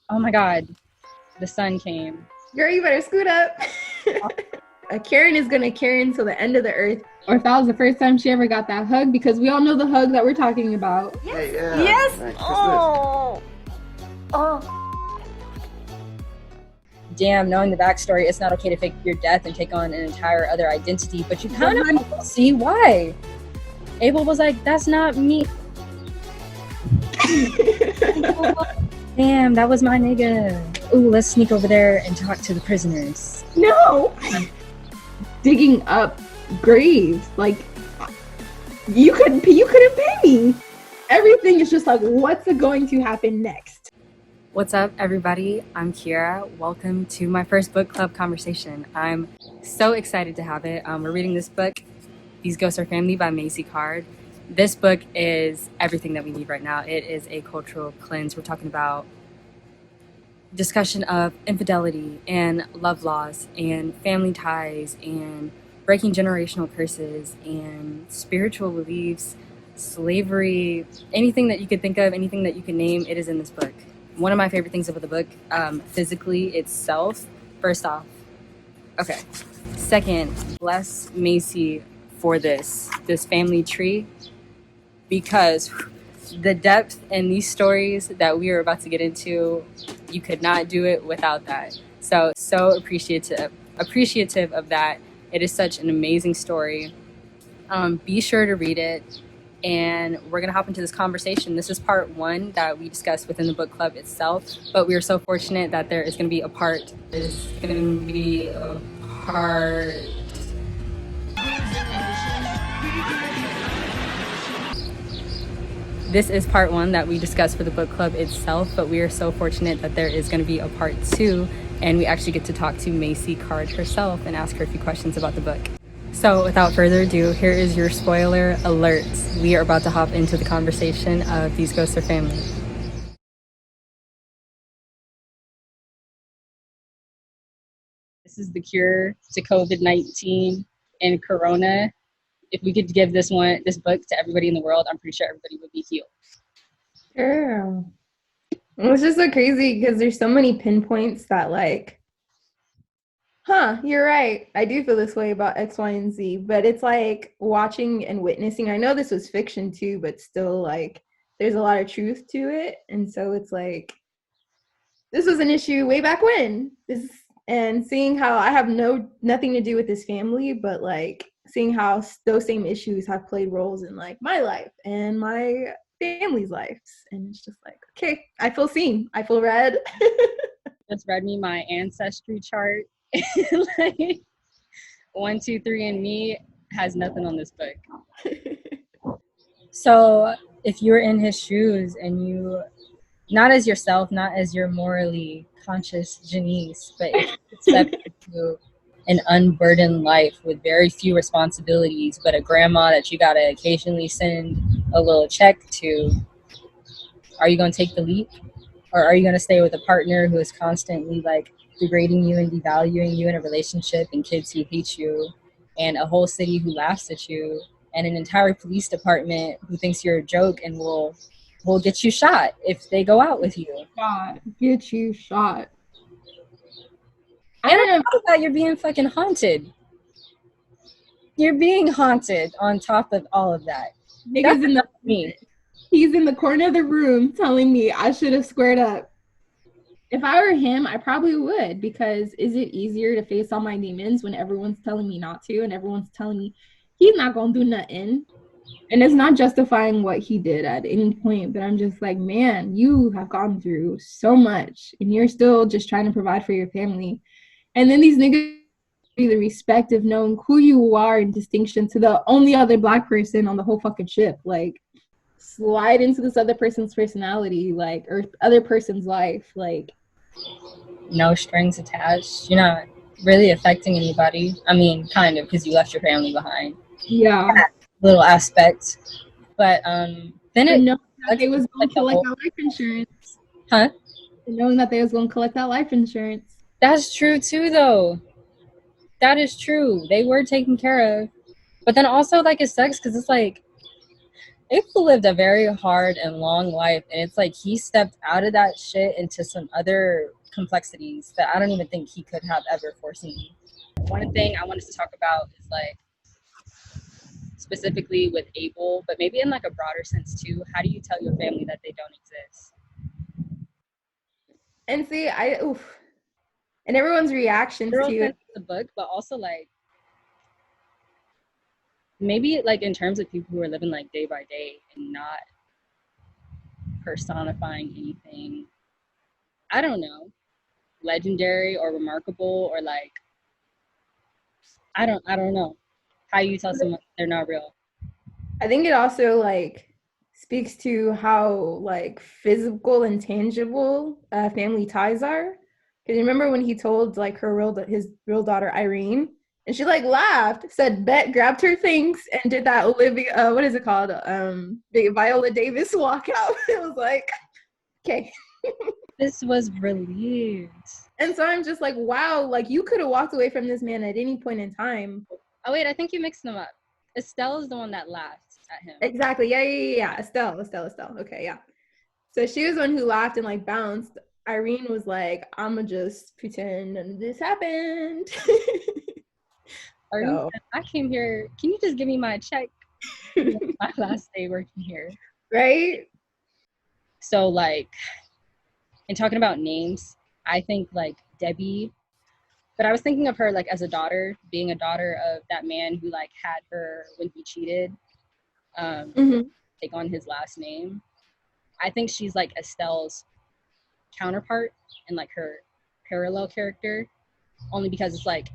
Oh my God, the sun came. Girl, you better scoot up. A Karen is gonna Karen till the end of the earth. Or if that was the first time she ever got that hug, because we all know the hug that we're talking about. Hey, Yes. Merry Christmas. Oh. Damn, knowing the backstory, it's not okay to fake your death and take on an entire other identity, but you kind of see why. Abel was like, that's not me. Damn, that was my nigga. Ooh, let's sneak over there and talk to the prisoners. No! Digging up graves. Like, you couldn't pay me. Everything is just like, what's going to happen next? What's up, everybody? I'm Kiara. Welcome to my first book club conversation. I'm so excited to have it. We're reading this book, These Ghosts Are Family by Maisy Card. This book is everything that we need right now. It is a cultural cleanse. We're talking about discussion of infidelity and love loss and family ties and breaking generational curses and spiritual beliefs, slavery, anything that you could think of, anything that you can name, it is in this book. One of my favorite things about the book, physically itself, first off. Okay. Second, bless Maisy for this family tree, because the depth in these stories that we are about to get into, you could not do it without that. So appreciative of that. It is such an amazing story. Be sure to read it. And we're going to hop into this conversation. This is part one that we discussed within the book club itself, but we are so fortunate that there is going to be a part. This is part one that we discussed for the book club itself, but we are so fortunate that there is going to be a part two, and we actually get to talk to Maisy Card herself and ask her a few questions about the book. So without further ado, here is your spoiler alert. We are about to hop into the conversation of These Ghosts Are Family. This is the cure to COVID-19 and Corona. If we could give this book to everybody in the world, I'm pretty sure everybody would be healed. Girl. It's just so crazy because there's so many pinpoints that like, you're right. I do feel this way about X, Y, and Z, but it's like watching and witnessing. I know this was fiction too, but still like there's a lot of truth to it. And so it's like, this was an issue way back when. And seeing how I have nothing to do with this family, but like seeing how those same issues have played roles in like my life and my family's lives. And it's just like, okay, I feel seen. I feel read. Just read me my ancestry chart. Like 1, 2, 3 and me has nothing on this book. So if you're in his shoes and you, not as yourself, not as your morally conscious Janiece, but if you step into an unburdened life with very few responsibilities, but a grandma that you gotta occasionally send a little check to, are you gonna take the leap? Or are you gonna stay with a partner who is constantly like degrading you and devaluing you in a relationship, and kids who hate you, and a whole city who laughs at you, and an entire police department who thinks you're a joke and will get you shot if they go out with you? Get you shot. I don't know about that. You're being fucking haunted. You're being haunted on top of all of that. Niggas in the me. He's in the corner of the room telling me I should have squared up. If I were him, I probably would, because is it easier to face all my demons when everyone's telling me not to and everyone's telling me he's not gonna do nothing? And it's not justifying what he did at any point, but I'm just like, man, you have gone through so much and you're still just trying to provide for your family. And then these niggas, the respect of knowing who you are in distinction to the only other Black person on the whole fucking ship. Like, slide into this other person's personality, like, or other person's life, like, no strings attached. You're not really affecting anybody. I mean, kind of, because you left your family behind. Yeah. Little aspect. But then it knowing that they was going to collect that life insurance. Huh? And knowing that they was going to collect that life insurance. That's true too, though. That is true. They were taken care of. But then also, like, it sucks because it's like, lived a very hard and long life, and it's like he stepped out of that shit into some other complexities that I don't even think he could have ever foreseen. One thing I wanted to talk about is like specifically with Abel, but maybe in like a broader sense too. How do you tell your family that they don't exist? And see, and everyone's reactions Literal to sense it. of the book, but also like maybe like in terms of people who are living like day by day and not personifying anything, I don't know, legendary or remarkable, or like I don't know how you tell someone they're not real. I think it also like speaks to how like physical and tangible family ties are. Because remember when he told like his real daughter Irene, and she like laughed, said bet, grabbed her things, and did that Olivia what is it called the Viola Davis walkout. It was like okay. This was relieved. And so I'm just like, wow, like you could have walked away from this man at any point in time. Oh wait, I think you mixed them up. Estelle is the one that laughed at him. Exactly. Yeah. Estelle. Okay, yeah. So she was the one who laughed and like bounced. Irene was like, I'ma just pretend none of this happened. Irene said, I came here. Can you just give me my check? My last day working here. Right? So like, in talking about names, I think like Debbie, but I was thinking of her like as a daughter, being a daughter of that man who like had her when he cheated, take on his last name. I think she's like Estelle's counterpart and like her parallel character, only because it's like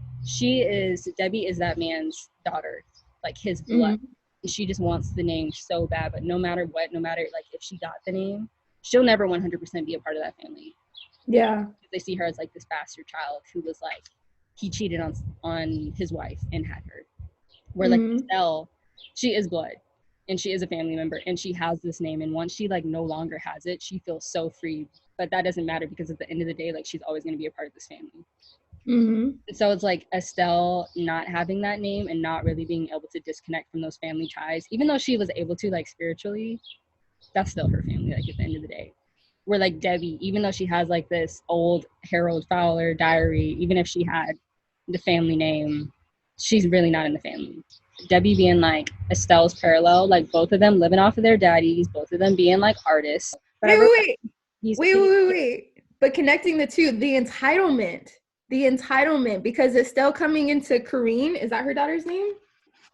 Debbie is that man's daughter, like his blood. And she just wants the name so bad, but no matter what, no matter like if she got the name, she'll never 100% be a part of that family. Yeah. They see her as like this bastard child who was like, he cheated on his wife and had her. Where like Estelle, she is blood and she is a family member and she has this name, and once she like no longer has it, she feels so free. But that doesn't matter because at the end of the day, like she's always going to be a part of this family. And so it's like Estelle not having that name and not really being able to disconnect from those family ties, even though she was able to like spiritually, that's still her family, like at the end of the day. Where like Debbie, even though she has like this old Harold Fowler diary, even if she had the family name, she's really not in the family. Debbie being like Estelle's parallel, like both of them living off of their daddies, both of them being like artists. But Wait. But connecting the two, the entitlement, because Estelle coming into Corinne, is that her daughter's name?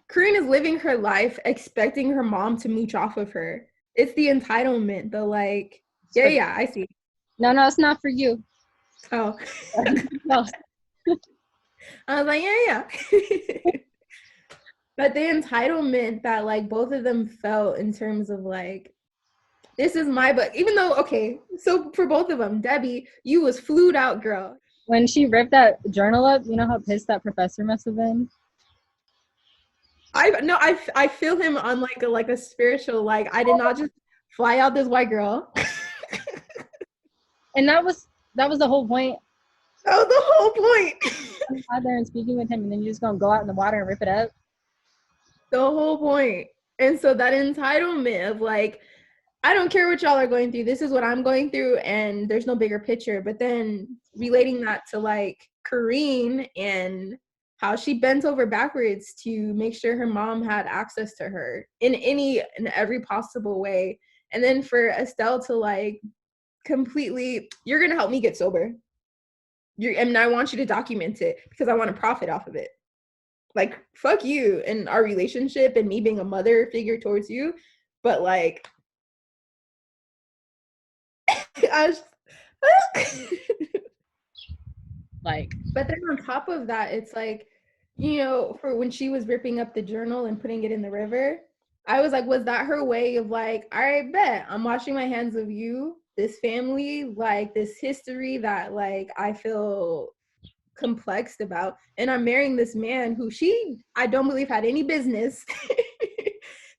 Corinne is living her life expecting her mom to mooch off of her. It's the entitlement, the like, yeah, I see. No, it's not for you. Oh. I was like, yeah. But the entitlement that like both of them felt in terms of like, this is my book. Even though, okay, so for both of them, Debbie, you was flued out, girl. When she ripped that journal up, you know how pissed that professor must have been? I feel him on like a spiritual, like I did not just fly out this white girl. And that was the whole point. That was the whole point. I'm out there and speaking with him, and then you're just gonna go out in the water and rip it up. The whole point. And so that entitlement of like, I don't care what y'all are going through. This is what I'm going through, and there's no bigger picture. But then relating that to like Corinne and how she bent over backwards to make sure her mom had access to her in every possible way. And then for Estelle to like completely, you're gonna help me get sober. And I want you to document it because I want to profit off of it. Like, fuck you and our relationship and me being a mother figure towards you. But like, but then on top of that, it's like, you know, for when she was ripping up the journal and putting it in the river, I was like, was that her way of like, all right, bet I'm washing my hands of you, this family, like this history that like I feel complexed about, and I'm marrying this man who I don't believe had any business.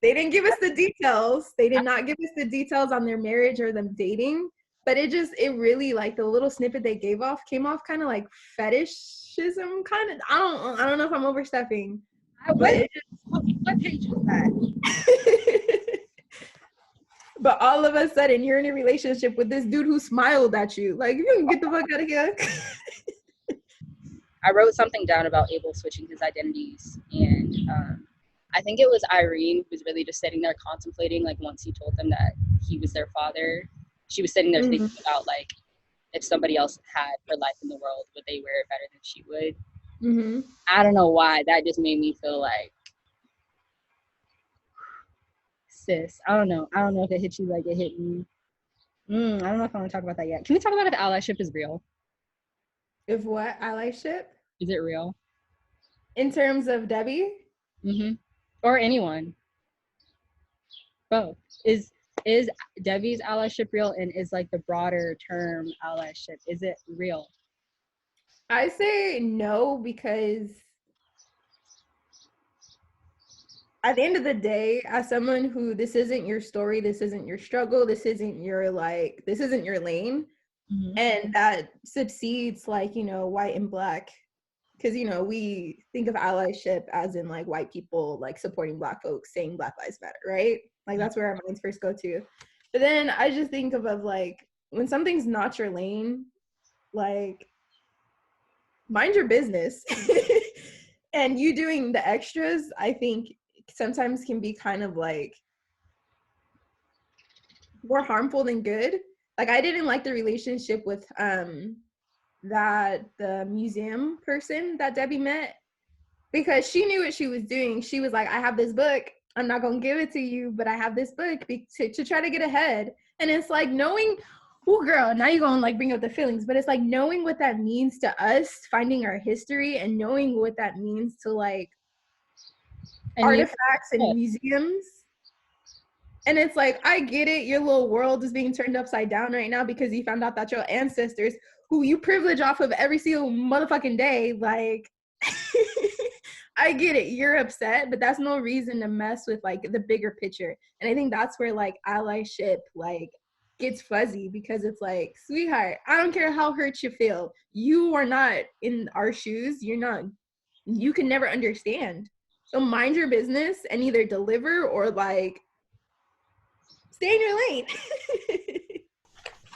They didn't give us the details. They did not give us the details on their marriage or them dating. But it really like the little snippet they came off kind of like fetishism kind of. I don't know if I'm overstepping. What page is that? But all of a sudden, you're in a relationship with this dude who smiled at you. Like, you can get the fuck out of here. I wrote something down about Abel switching his identities, and I think it was Irene who was really just sitting there contemplating, like, once he told them that he was their father, she was sitting there thinking about, like, if somebody else had her life in the world, would they wear it better than she would? I don't know why. That just made me feel like, sis, I don't know. I don't know if it hit you like it hit me. I don't know if I want to talk about that yet. Can we talk about if allyship is real? If what? Allyship? Is it real? In terms of Debbie? Or anyone. Both. Is Debbie's allyship real, and is like the broader term allyship, is it real? I say no, because at the end of the day, as someone who, this isn't your story, this isn't your struggle, this isn't your lane, and that succeeds, like, you know, white and black, because, you know, we think of allyship as in like white people like supporting black folks, saying Black Lives Matter, right? Like, that's where our minds first go to. But then I just think of like, when something's not your lane, like, mind your business. And you doing the extras, I think sometimes can be kind of like more harmful than good. Like, I didn't like the relationship with the museum person that Debbie met, because she knew what she was doing. She was like, I have this book, I'm not gonna give it to you, but I have this book to try to get ahead. And it's like, knowing, oh girl, now you're gonna like bring up the feelings, but it's like knowing what that means to us, finding our history, and knowing what that means to like artifacts and museums. And it's like, I get it, your little world is being turned upside down right now because you found out that your ancestors, who you privilege off of every single motherfucking day, like, I get it, you're upset, but that's no reason to mess with like the bigger picture. And I think that's where like allyship like gets fuzzy, because it's like, sweetheart, I don't care how hurt you feel, you are not in our shoes, you can never understand. So mind your business and either deliver or like stay in your lane.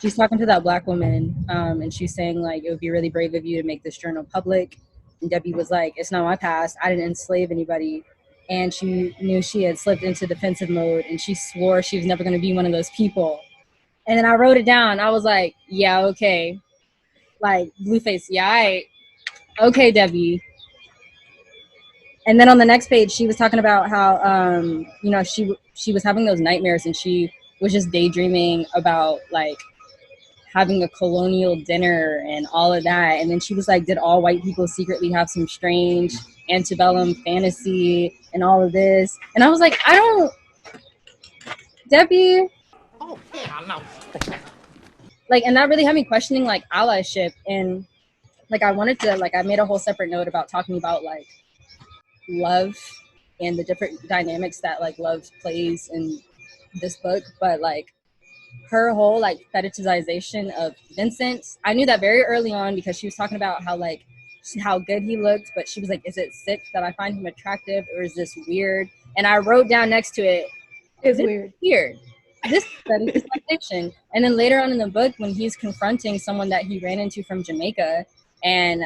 She's talking to that Black woman, and she's saying like, it would be really brave of you to make this journal public. And Debbie was like, it's not my past, I didn't enslave anybody. And she knew she had slipped into defensive mode, and she swore she was never going to be one of those people. And then I wrote it down. I was like, yeah, okay. Like, Blueface, yeah, okay, Debbie. And then on the next page, she was talking about how, you know, she was having those nightmares, and she was just daydreaming about like having a colonial dinner and all of that. And then she was like, did all white people secretly have some strange antebellum fantasy and all of this? And I was like, I don't, Debbie. Oh, yeah, no. Like, and that really had me questioning like allyship. And like, I wanted to, like, I made a whole separate note about talking about like love and the different dynamics that like love plays in this book. But like, her whole like fetishization of Vincent, I knew that very early on, because she was talking about how like how good he looked, but she was like, is it sick that I find him attractive, or is this weird? And I wrote down next to it, it's weird. This fetishization. And then later on in the book, when he's confronting someone that he ran into from Jamaica, and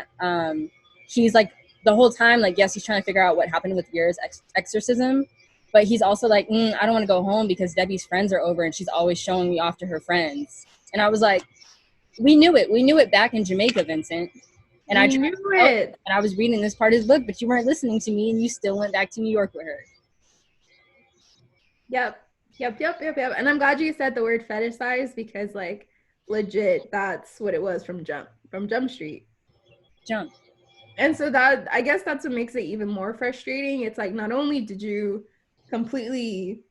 he's like, the whole time, like, yes, he's trying to figure out what happened with Vera's exorcism, but he's also like, I don't want to go home because Debbie's friends are over and she's always showing me off to her friends. And I was like, we knew it back in Jamaica, Vincent. And I knew it. And I was reading this part of his book, but you weren't listening to me, and you still went back to New York with her. Yep. And I'm glad you said the word fetishize, because like legit, that's what it was from Jump Street. Jump. And so that, I guess that's what makes it even more frustrating. It's like, not only did you completely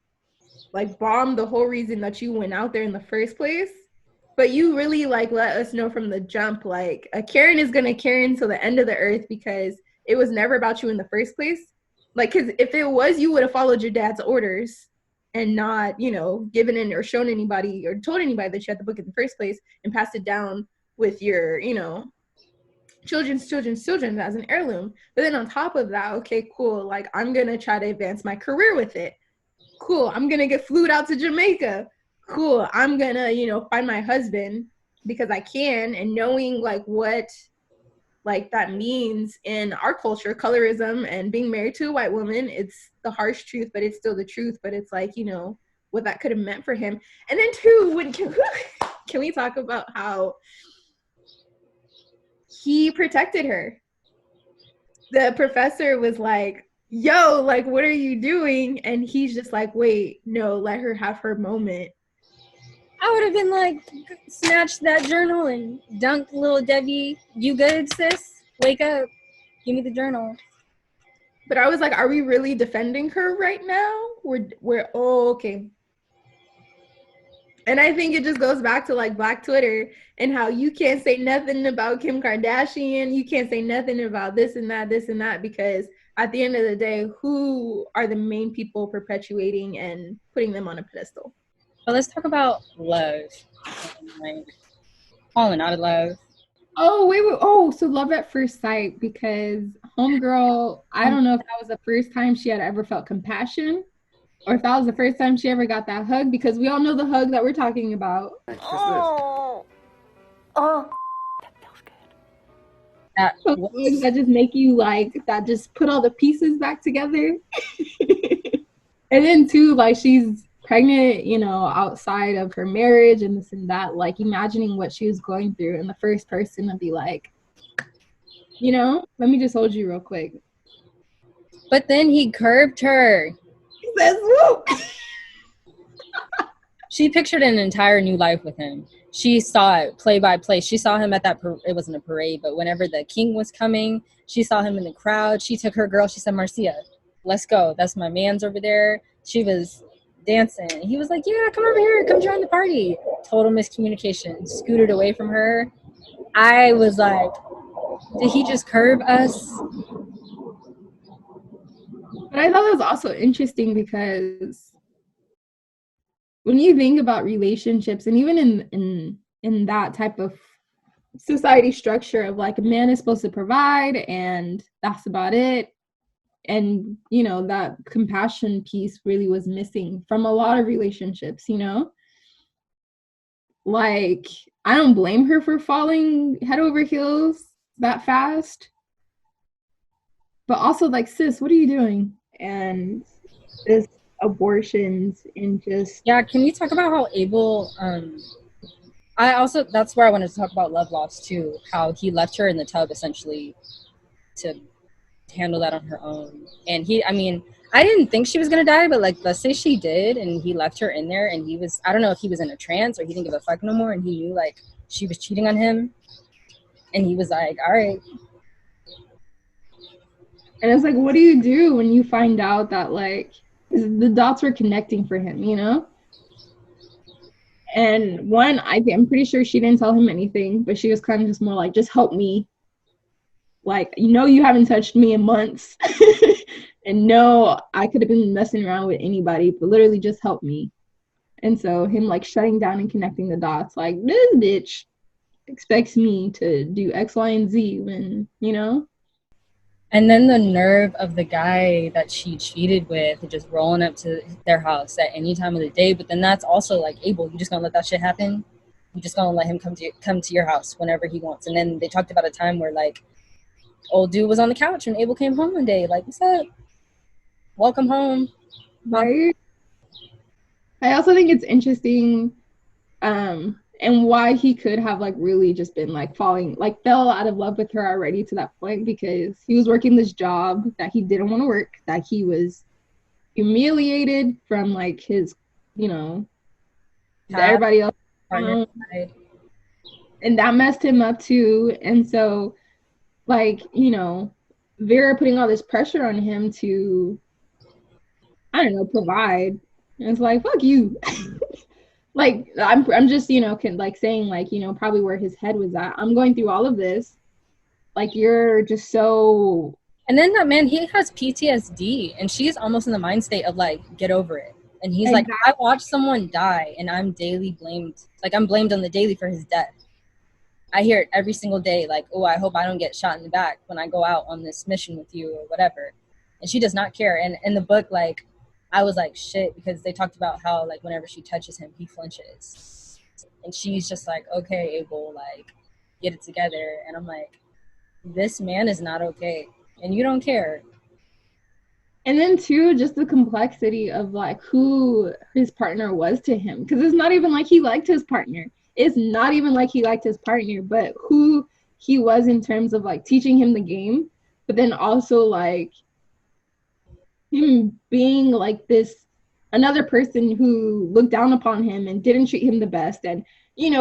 like bomb the whole reason that you went out there in the first place, but you really like let us know from the jump, like, a Karen is gonna Karen till the end of the earth, because it was never about you in the first place. Like, because if it was, you would have followed your dad's orders and not, you know, given in or shown anybody or told anybody that you had the book in the first place and passed it down with your, you know, children's as an heirloom. But then on top of that, okay, cool, like, I'm gonna try to advance my career with it. Cool, I'm gonna get flued out to Jamaica. cool, I'm gonna, find my husband because I can, and knowing like what like that means in our culture, colorism and being married to a white woman, it's the harsh truth, but it's still the truth. But it's like, what that could have meant for him. And then two, can we talk about how he protected her? The professor was like, yo, like, what are you doing? And he's just like, wait, no, let her have her moment. I would have been like, snatched that journal and dunked little Debbie. You good, sis? Wake up. Give me the journal. But I was like, are we really defending her right now? Oh, okay. And I think it just goes back to like Black Twitter and how you can't say nothing about Kim Kardashian. You can't say nothing about this and that, because at the end of the day, who are the main people perpetuating and putting them on a pedestal? But let's talk about love. Like, falling out of love. Oh, wait. Oh, so love at first sight, because homegirl, I don't know if that was the first time she had ever felt compassion, or if that was the first time she ever got that hug, because we all know the hug that we're talking about. Oh, oh, that feels good. Hugs that just make you like, that just put all the pieces back together. And then too, like, she's pregnant, outside of her marriage and this and that, like imagining what she was going through, and the first person to be like, let me just hold you real quick. But then he curved her. He says, whoop. She pictured an entire new life with him. She saw it play by play. She saw him at that, it wasn't a parade, but whenever the king was coming, she saw him in the crowd. She took her girl. She said, Marcia, let's go. That's my man's over there. She was dancing. He was like, yeah, come over here. Come join the party. Total miscommunication. Scooted away from her. I was like, did he just curve us? But I thought it was also interesting because when you think about relationships, and even in that type of society structure of like a man is supposed to provide and that's about it, and that compassion piece really was missing from a lot of relationships. Like, I don't blame her for falling head over heels that fast, but also like, sis, what are you doing? And this abortions and just, yeah, can we talk about how Abel I also, that's where I wanted to talk about love loss too, how he left her in the tub essentially to handle that on her own. And I didn't think she was gonna die, but like, let's say she did, and he left her in there, and I don't know if he was in a trance or he didn't give a fuck no more, and he knew like she was cheating on him, and he was like, all right. And it's like, what do you do when you find out that like the dots were connecting for him, And one, I'm pretty sure she didn't tell him anything, but she was kind of just more like, just help me. Like, you haven't touched me in months. And no, I could have been messing around with anybody, but literally just help me. And so him like shutting down and connecting the dots, like, this bitch expects me to do X, Y, and Z when, And then the nerve of the guy that she cheated with, just rolling up to their house at any time of the day. But then that's also like, Abel, you just gonna let that shit happen? You just gonna let him come to your house whenever he wants? And then they talked about a time where like, old dude was on the couch and Abel came home one day, like, what's up? Welcome home. Right? I also think it's interesting, and why he could have like really just been like fell out of love with her already to that point, because he was working this job that he didn't want to work, that he was humiliated from like his, everybody else around, and that messed him up too. And so like, Vera putting all this pressure on him to, I don't know, provide. And it's like, fuck you. Like, I'm just, saying like, probably where his head was at. I'm going through all of this. Like, you're just so. And then that man, he has PTSD, and she's almost in the mind state of like, get over it. And he's exactly. Like, I watched someone die, and I'm daily blamed. Like, I'm blamed on the daily for his death. I hear it every single day, like, oh, I hope I don't get shot in the back when I go out on this mission with you or whatever. And she does not care. And in the book, like, I was like, shit, because they talked about how like whenever she touches him, he flinches. And she's just like, okay, Abel, like, get it together. And I'm like, this man is not okay. And you don't care. And then too, just the complexity of like who his partner was to him. Because it's not even like he liked his partner. It's not even like he liked his partner, but who he was in terms of like teaching him the game, but then also like him being like this another person who looked down upon him and didn't treat him the best, and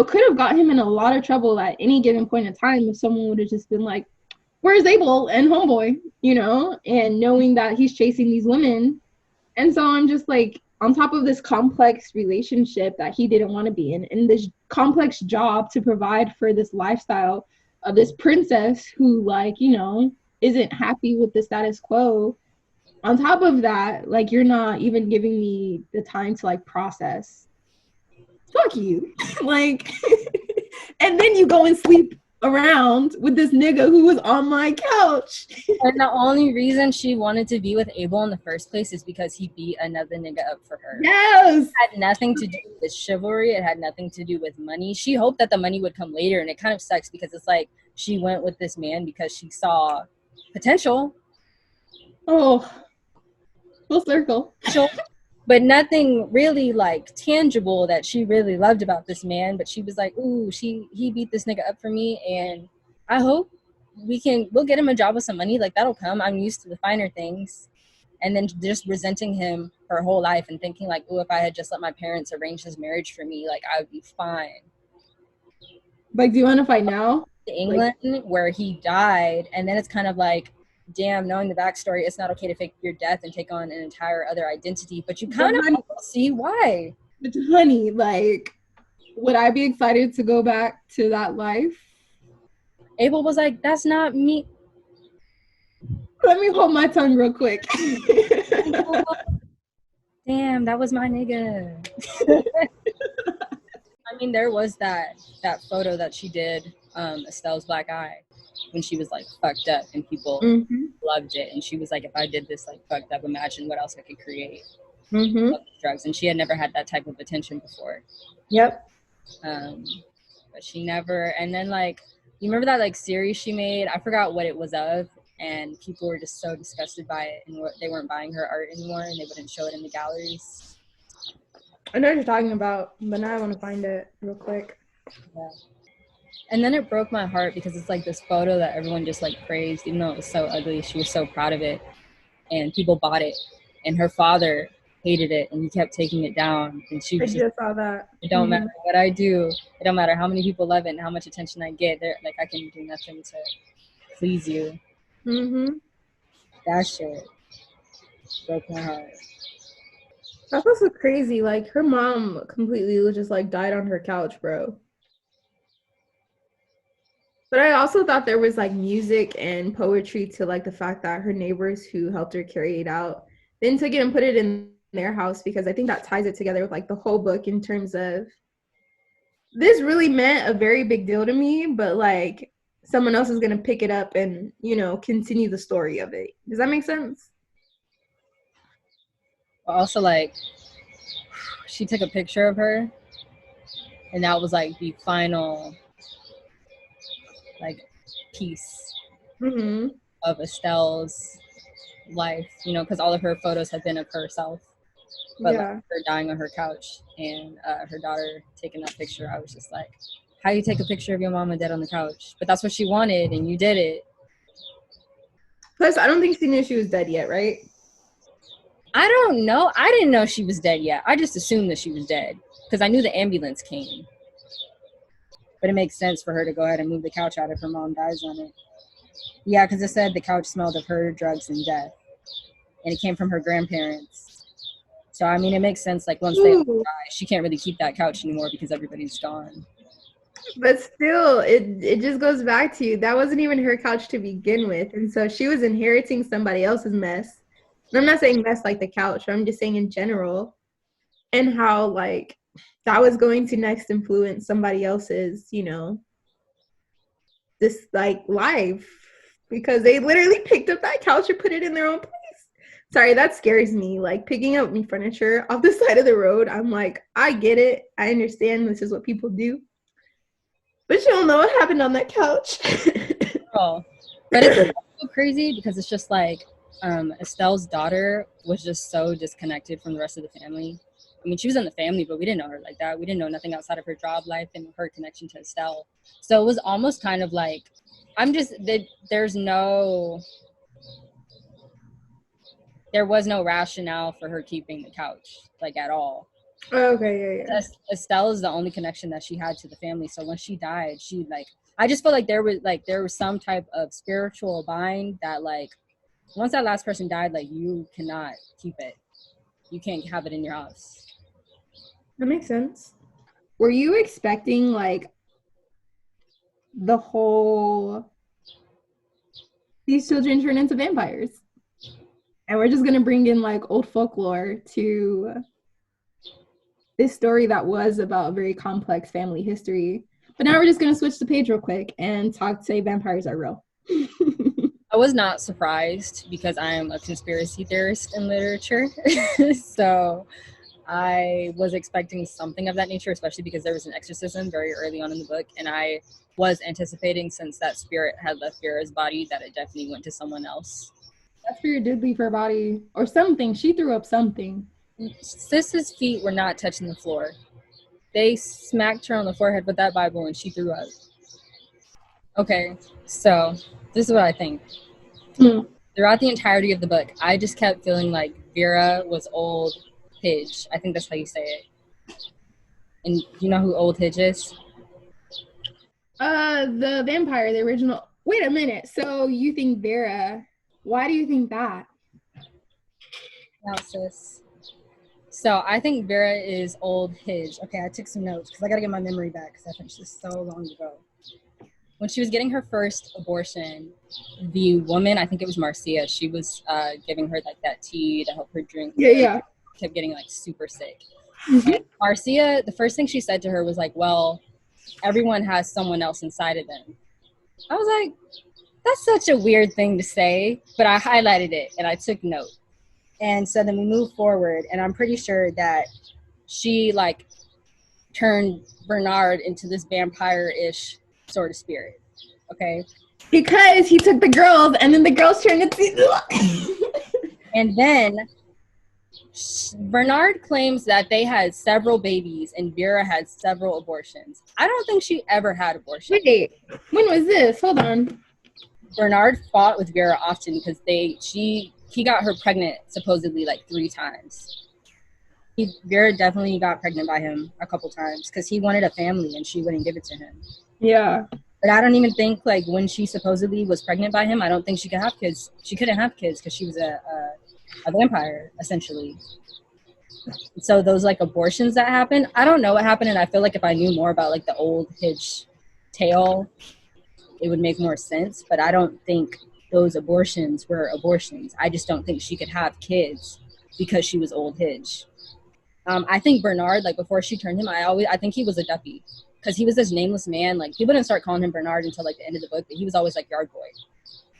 could have got him in a lot of trouble at any given point in time if someone would have just been like, where's Abel and homeboy, and knowing that he's chasing these women. And so I'm just like, on top of this complex relationship that he didn't want to be in, and this complex job to provide for this lifestyle of this princess who like, isn't happy with the status quo. On top of that, like, you're not even giving me the time to like process. Fuck you. Like, and then you go and sleep around with this nigga who was on my couch. And the only reason she wanted to be with Abel in the first place is because he beat another nigga up for her. Yes. It had nothing to do with chivalry. It had nothing to do with money. She hoped that the money would come later, and it kind of sucks because it's like she went with this man because she saw potential. Oh, full circle. But nothing really like tangible that she really loved about this man. But she was like, ooh, he beat this nigga up for me, and I hope we'll get him a job with some money. Like, that'll come. I'm used to the finer things. And then just resenting him her whole life and thinking like, ooh, if I had just let my parents arrange his marriage for me, like, I would be fine. Like, do you want to fight now? England, like, where he died, and then it's kind of like, damn, knowing the backstory, it's not okay to fake your death and take on an entire other identity, but you kind of see why. But honey, like, would I be excited to go back to that life? Abel was like, that's not me. Let me hold my tongue real quick. Damn, that was my nigga. I mean, there was that photo that she did, Estelle's black eye, when she was like fucked up and people loved it, and she was like, if I did this like fucked up, imagine what else I could create. Drugs, and she had never had that type of attention before. Yep. But she never. And then like, you remember that like series she made? I forgot what it was of, and people were just so disgusted by it, and they weren't buying her art anymore, and they wouldn't show it in the galleries. I know what you're talking about, but now I want to find it real quick. Yeah. And then it broke my heart because it's like this photo that everyone just like praised, even though it was so ugly. She was so proud of it, and people bought it, and her father hated it, and he kept taking it down. And she was just saw that. It don't matter what I do. It don't matter how many people love it and how much attention I get. Like, I can do nothing to please you. That shit broke my heart. That's also crazy. Like, her mom completely just like died on her couch, bro. But I also thought there was like music and poetry to like the fact that her neighbors who helped her carry it out then took it and put it in their house, because I think that ties it together with like the whole book in terms of this really meant a very big deal to me, but like someone else is going to pick it up and, continue the story of it. Does that make sense? Also, like, she took a picture of her, and that was like the final like piece of Estelle's life, because all of her photos have been of herself, but like, her dying on her couch and her daughter taking that picture. I was just like, how you take a picture of your mama dead on the couch? But that's what she wanted, and you did it. Plus, I don't think she knew she was dead yet, right? I don't know. I didn't know she was dead yet. I just assumed that she was dead because I knew the ambulance came. But it makes sense for her to go ahead and move the couch out if her mom dies on it. Yeah, because it said the couch smelled of her, drugs, and death. And it came from her grandparents. So, I mean, it makes sense. Like, once they die, she can't really keep that couch anymore because everybody's gone. But still, it just goes back to, that wasn't even her couch to begin with. And so she was inheriting somebody else's mess. And I'm not saying mess like the couch. I'm just saying in general. And how, like, that was going to next influence somebody else's, this, like, life. Because they literally picked up that couch and put it in their own place. Sorry, that scares me. Like picking up furniture off the side of the road. I'm like, I get it. I understand this is what people do. But you don't know what happened on that couch. Oh, but it's so crazy because it's just like Estelle's daughter was just so disconnected from the rest of the family. I mean, she was in the family, but we didn't know her like that. We didn't know nothing outside of her job life and her connection to Estelle. So it was almost kind of like, there was no rationale for her keeping the couch, like at all. Okay, yeah. Estelle is the only connection that she had to the family. So when she died, she like, I just felt like there was some type of spiritual bind that like, once that last person died, like you cannot keep it. You can't have it in your house. That makes sense. Were you expecting like the whole these children turn into vampires? And we're just gonna bring in like old folklore to this story that was about a very complex family history. But now we're just gonna switch the page real quick and say vampires are real. I was not surprised because I am a conspiracy theorist in literature. So I was expecting something of that nature, especially because there was an exorcism very early on in the book. And I was anticipating, since that spirit had left Vera's body, that it definitely went to someone else. That spirit did leave her body or something. She threw up something. Sis's feet were not touching the floor. They smacked her on the forehead with that Bible and she threw up. Okay, so this is what I think. Throughout the entirety of the book, I just kept feeling like Vera was old Hidge. I think that's how you say it. And you know who old Hidge is? The vampire, the original. Wait a minute. So you think Vera? Why do you think that? Analysis. So I think Vera is old Hidge. Okay, I took some notes because I got to get my memory back because I finished this so long ago. When she was getting her first abortion, the woman, I think it was Marcia, she was giving her like that tea to help her drink. Yeah. Kept getting like super sick. And Marcia, the first thing she said to her was like, well, everyone has someone else inside of them. I was like, that's such a weird thing to say, but I highlighted it and I took note. And so then we moved forward, and I'm pretty sure that she like turned Bernard into this vampire-ish sort of spirit. Okay. Because he took the girls, and then the girls turned into. And then Bernard claims that they had several babies and Vera had several abortions. I don't think she ever had abortions. Wait, when was this? Hold on. Bernard fought with Vera often because he got her pregnant supposedly like 3 times. Vera definitely got pregnant by him a couple times because he wanted a family and she wouldn't give it to him. Yeah. But I don't even think like when she supposedly was pregnant by him, I don't think she could have kids. She couldn't have kids because she was a vampire essentially. So those like abortions that happened, I don't know what happened, and I feel like if I knew more about like the old Hidge tale, it would make more sense. But I don't think those abortions were abortions. I just don't think she could have kids because she was old Hidge. I think Bernard, like before she turned him, I think he was a duppy because he was this nameless man. Like people didn't start calling him Bernard until like the end of the book, but he was always like yard boy.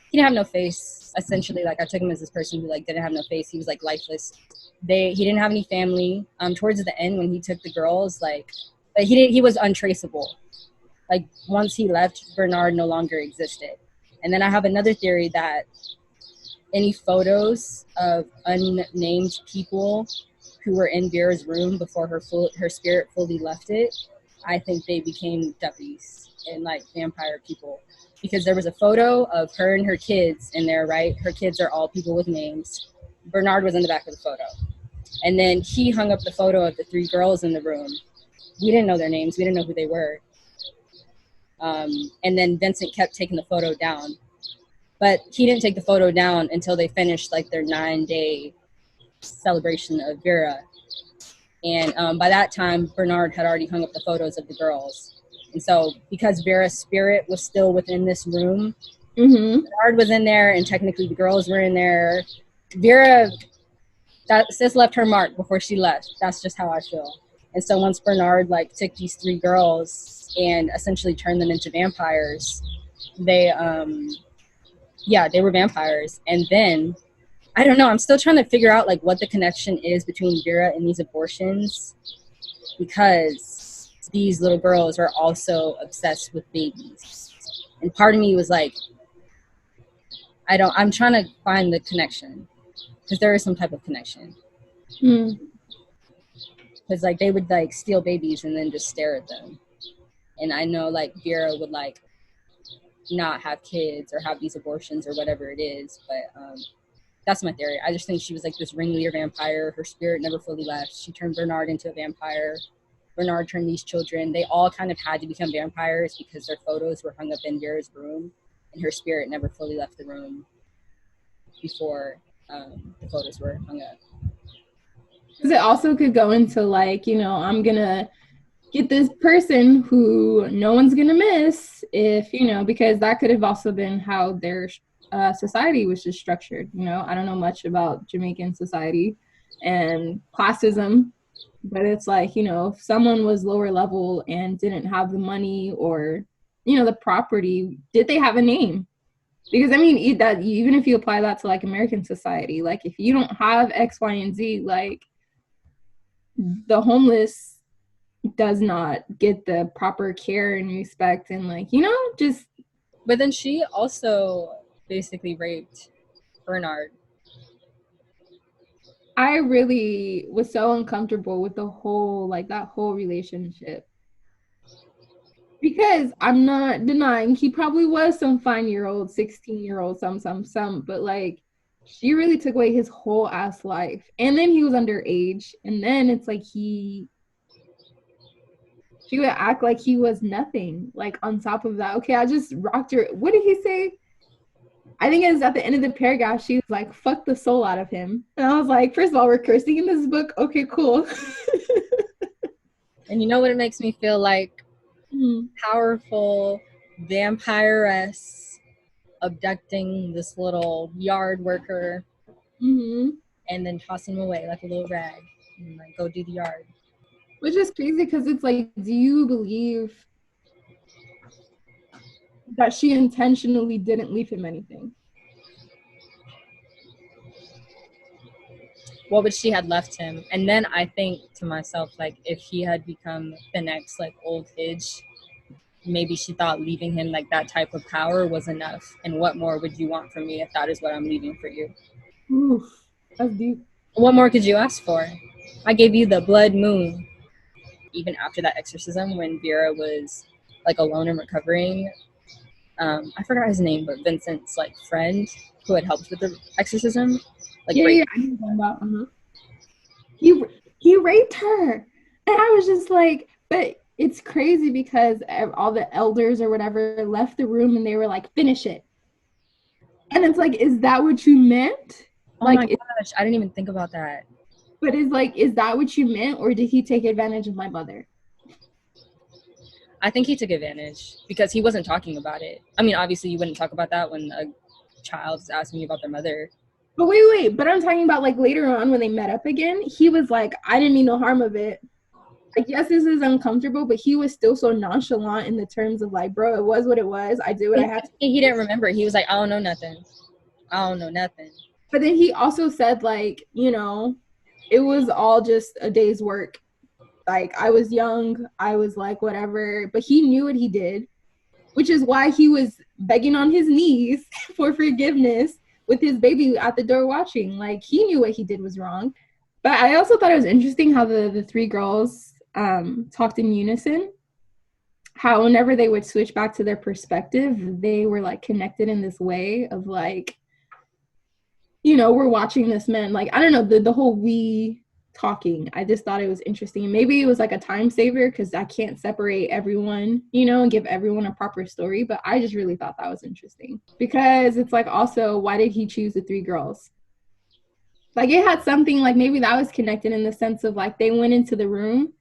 He didn't have no face. Essentially, like I took him as this person who like didn't have no face. He was like lifeless. He didn't have any family. Towards the end when he took the girls, like he was untraceable. Like once he left, Bernard no longer existed. And then I have another theory that any photos of unnamed people who were in Vera's room before her spirit fully left it, I think they became duppies and like vampire people. Because there was a photo of her and her kids in there, right? Her kids are all people with names. Bernard was in the back of the photo. And then he hung up the photo of the 3 girls in the room. We didn't know their names. We didn't know who they were. And then Vincent kept taking the photo down. But he didn't take the photo down until they finished like their 9-day celebration of Vera. And by that time, Bernard had already hung up the photos of the girls. And so because Vera's spirit was still within this room, Bernard was in there and technically the girls were in there. Sis left her mark before she left. That's just how I feel. And so once Bernard like took these 3 girls and essentially turned them into vampires, they were vampires. And then I don't know. I'm still trying to figure out like what the connection is between Vera and these abortions, because these little girls are also obsessed with babies. And part of me was like, I'm trying to find the connection, because there is some type of connection. Because like they would like steal babies and then just stare at them. And I know like Vera would like not have kids or have these abortions or whatever it is, but that's my theory. I just think she was like this ringleader vampire. Her spirit never fully left. She turned Bernard into a vampire. Bernard turned these children. They all kind of had to become vampires because their photos were hung up in Vera's room, and her spirit never fully left the room before the photos were hung up. Because it also could go into like, you know, I'm gonna get this person who no one's gonna miss, if, you know, because that could have also been how their society was just structured. You know, I don't know much about Jamaican society and classism, but it's like, you know, if someone was lower level and didn't have the money or, you know, the property, did they have a name? Because I mean, that even if you apply that to like American society, like if you don't have X, Y, and Z, like the homeless does not get the proper care and respect, and like, you know, just. But then she also basically raped Bernard. I really was so uncomfortable with the whole, like that whole relationship, because I'm not denying he probably was some 16-year-old, some, but like she really took away his whole ass life. And then he was underage, and then it's like she would act like he was nothing, like on top of that. Okay, I just rocked her. What did he say? I think it was at the end of the paragraph, she was like, fuck the soul out of him. And I was like, first of all, we're cursing in this book. Okay, cool. And you know what it makes me feel like? Powerful vampiress abducting this little yard worker and then tossing him away like a little rag and like, go do the yard. Which is crazy, because it's like, do you believe that she intentionally didn't leave him anything? What would she had left him? And then I think to myself, like, if he had become the next like old Hidge, maybe she thought leaving him like that type of power was enough. And what more would you want from me if that is what I'm leaving for you? Oof, that's deep. What more could you ask for? I gave you the blood moon. Even after that exorcism, when Vera was like alone and recovering, I forgot his name, but Vincent's like friend who had helped with the exorcism, like yeah, I know about. He raped her, and I was just like, but it's crazy because all the elders or whatever left the room and they were like, finish it. And it's like, is that what you meant? Oh like, my gosh, I didn't even think about that. But it's like, is that what you meant, or did he take advantage of my mother? I think he took advantage because he wasn't talking about it. I mean, obviously you wouldn't talk about that when a child is asking you about their mother. But wait, but I'm talking about like later on when they met up again, he was like, I didn't mean no harm of it. Like, yes, this is uncomfortable, but he was still so nonchalant in the terms of like, bro, it was what it was. I did what I had to. He didn't remember. He was like, I don't know nothing. But then he also said, like, you know, it was all just a day's work. Like, I was young. I was like, whatever. But he knew what he did, which is why he was begging on his knees for forgiveness with his baby at the door watching. Like, he knew what he did was wrong. But I also thought it was interesting how the three girls talked in unison. How whenever they would switch back to their perspective, they were like connected in this way of like, you know, we're watching this man. Like, I don't know, the whole we talking, I just thought it was interesting. Maybe it was like a time saver because I can't separate everyone, you know, and give everyone a proper story. But I just really thought that was interesting because it's like, also, why did he choose the three girls? Like, it had something like maybe that was connected in the sense of like they went into the room.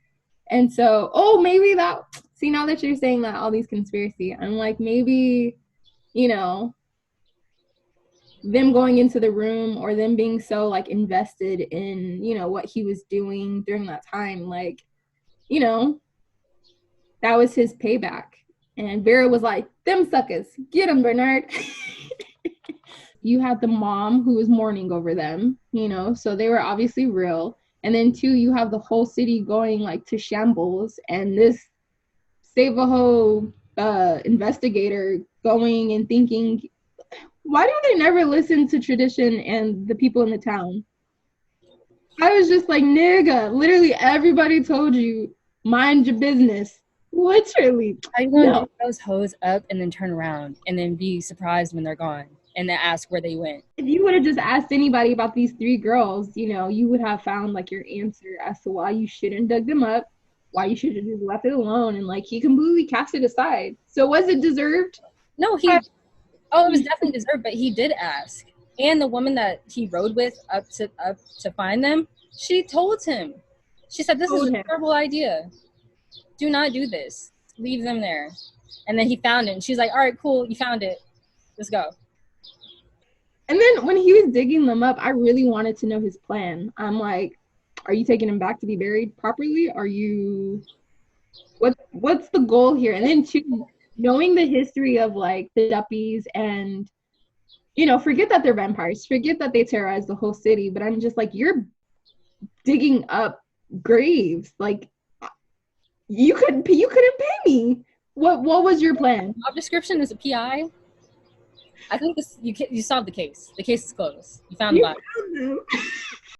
And so, maybe that, see, now that you're saying that all these conspiracy, I'm like, maybe, you know, them going into the room or them being so like invested in, you know, what he was doing during that time, like, you know, that was his payback. And Vera was like, them suckers, get him, Bernard. you had the mom who was mourning over them, you know, so they were obviously real. And then 2, you have the whole city going like to shambles, and this Save-A-Ho investigator going and thinking, why do they never listen to tradition and the people in the town? I was just like, nigga, literally everybody told you, mind your business. Literally. How you gonna pick those hoes up and then turn around and then be surprised when they're gone and then ask where they went? If you would have just asked anybody about these 3 girls, you know, you would have found like your answer as to why you shouldn't dug them up, why you should have just left it alone, and like he completely cast it aside. So was it deserved? No, it was definitely deserved, but he did ask. And the woman that he rode with up to find them, she told him. She said, "This is a terrible idea. Do not do this. Leave them there." And then he found it. And she's like, "All right, cool. You found it. Let's go." And then when he was digging them up, I really wanted to know his plan. I'm like, are you taking him back to be buried properly? Are you, what's the goal here? And then 2, knowing the history of like the Duppies and, you know, forget that they're vampires, forget that they terrorize the whole city, but I'm just like, you're digging up graves. Like, you couldn't pay me. What was your plan? Job description is a PI. I think you solved the case. The case is closed. You found the body.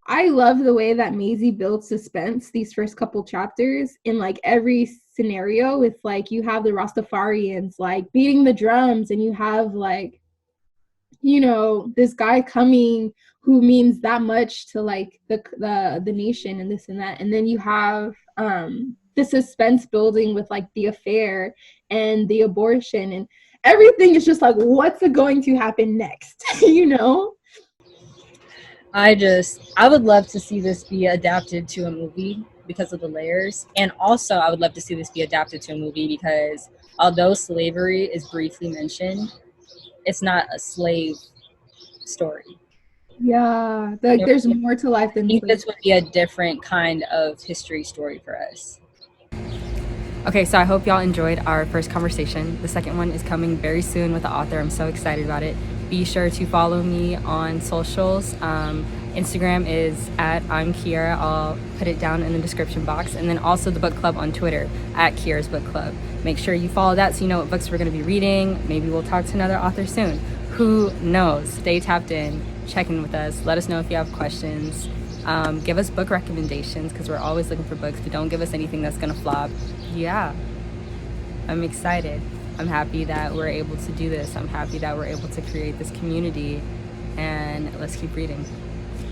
I love the way that Maisy builds suspense these first couple chapters in like every scenario with like you have the Rastafarians like beating the drums, and you have like, you know, this guy coming who means that much to like the nation and this and that, and then you have the suspense building with like the affair and the abortion, and everything is just like, what's going to happen next? You know? I would love to see this be adapted to a movie because of the layers. And also I would love to see this be adapted to a movie because although slavery is briefly mentioned, it's not a slave story. Yeah, like there's more to life than I think this would be a different kind of history story for us. Okay, so I hope y'all enjoyed our first conversation. The second one is coming very soon with the author. I'm so excited about it. Be sure to follow me on socials. Instagram is at I'm Kiara. I'll put it down in the description box. And then also the book club on Twitter at Kiara's Book Club. Make sure you follow that so you know what books we're going to be reading. Maybe we'll talk to another author soon. Who knows? Stay tapped in. Check in with us. Let us know if you have questions. Give us book recommendations because we're always looking for books, but don't give us anything that's going to flop. Yeah, I'm excited. I'm happy that we're able to do this. I'm happy that we're able to create this community, and let's keep reading.